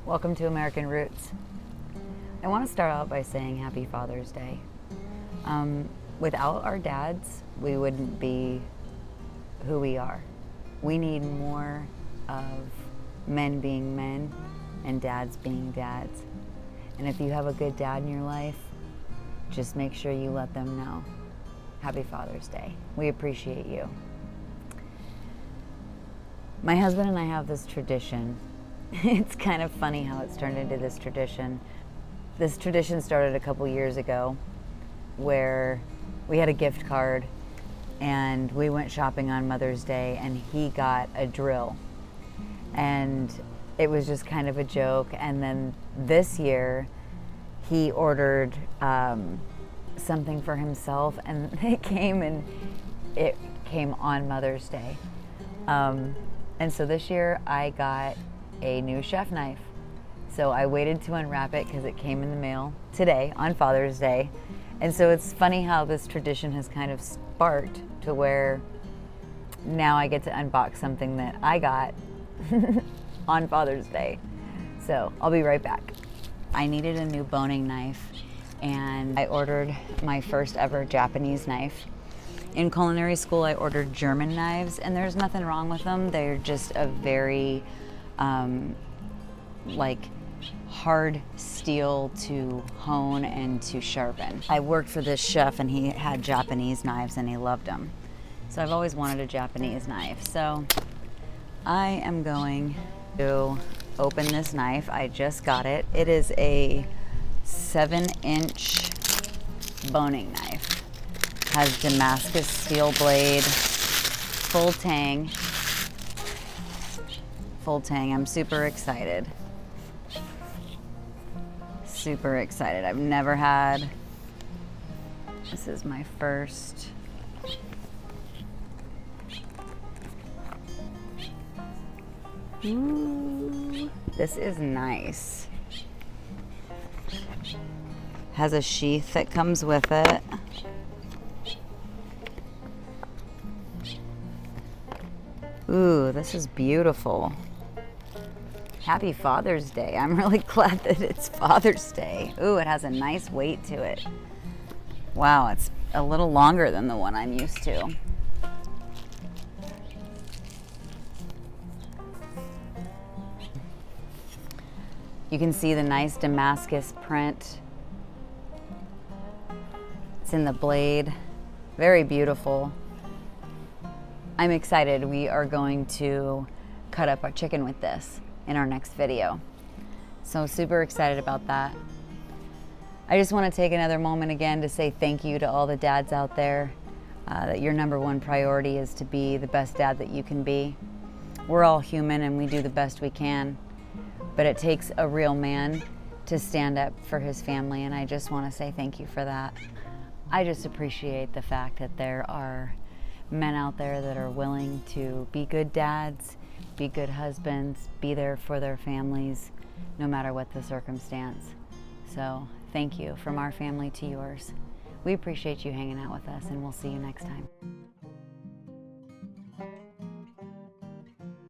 Welcome to American Roots. I want to start out by saying Happy Father's Day. Without our dads, we wouldn't be who we are. We need more of men being men and dads being dads. And if you have a good dad in your life, just make sure you let them know. Happy Father's Day. We appreciate you. My husband and I have this tradition. It's kind of funny how it's turned into this tradition. This tradition started a couple years ago where we had a gift card and we went shopping on Mother's Day and he got a drill. And it was just kind of a joke. And then this year he ordered something for himself and it came on Mother's Day. And so this year I got a new chef knife. So I waited to unwrap it because it came in the mail today on Father's Day. And so it's funny how this tradition has kind of sparked to where now I get to unbox something that I got on Father's Day. So I'll be right back. I needed a new boning knife and I ordered my first ever Japanese knife. In culinary school, I ordered German knives and there's nothing wrong with them. They're just a very hard steel to hone and to sharpen. I worked for this chef and he had Japanese knives and he loved them. So I've always wanted a Japanese knife. So I am going to open this knife. I just got it. It is a 7-inch boning knife. Has Damascus steel blade, full tang. I'm super excited. Super excited. I've never had, this is my first. Ooh, this is nice. Has a sheath that comes with it. Ooh, this is beautiful. Happy Father's Day. I'm really glad that it's Father's Day. Ooh, it has a nice weight to it. Wow, it's a little longer than the one I'm used to. You can see the nice Damascus print. It's in the blade. Very beautiful. I'm excited. We are going to cut up our chicken with this in our next video. So super excited about that. I just want to take another moment again to say thank you to all the dads out there, that your number one priority is to be the best dad that you can be. We're all human and we do the best we can, but it takes a real man to stand up for his family, and I just want to say thank you for that. I just appreciate the fact that there are men out there that are willing to be good dads, be good husbands, be there for their families, no matter what the circumstance. So thank you from our family to yours. We appreciate you hanging out with us, and we'll see you next time.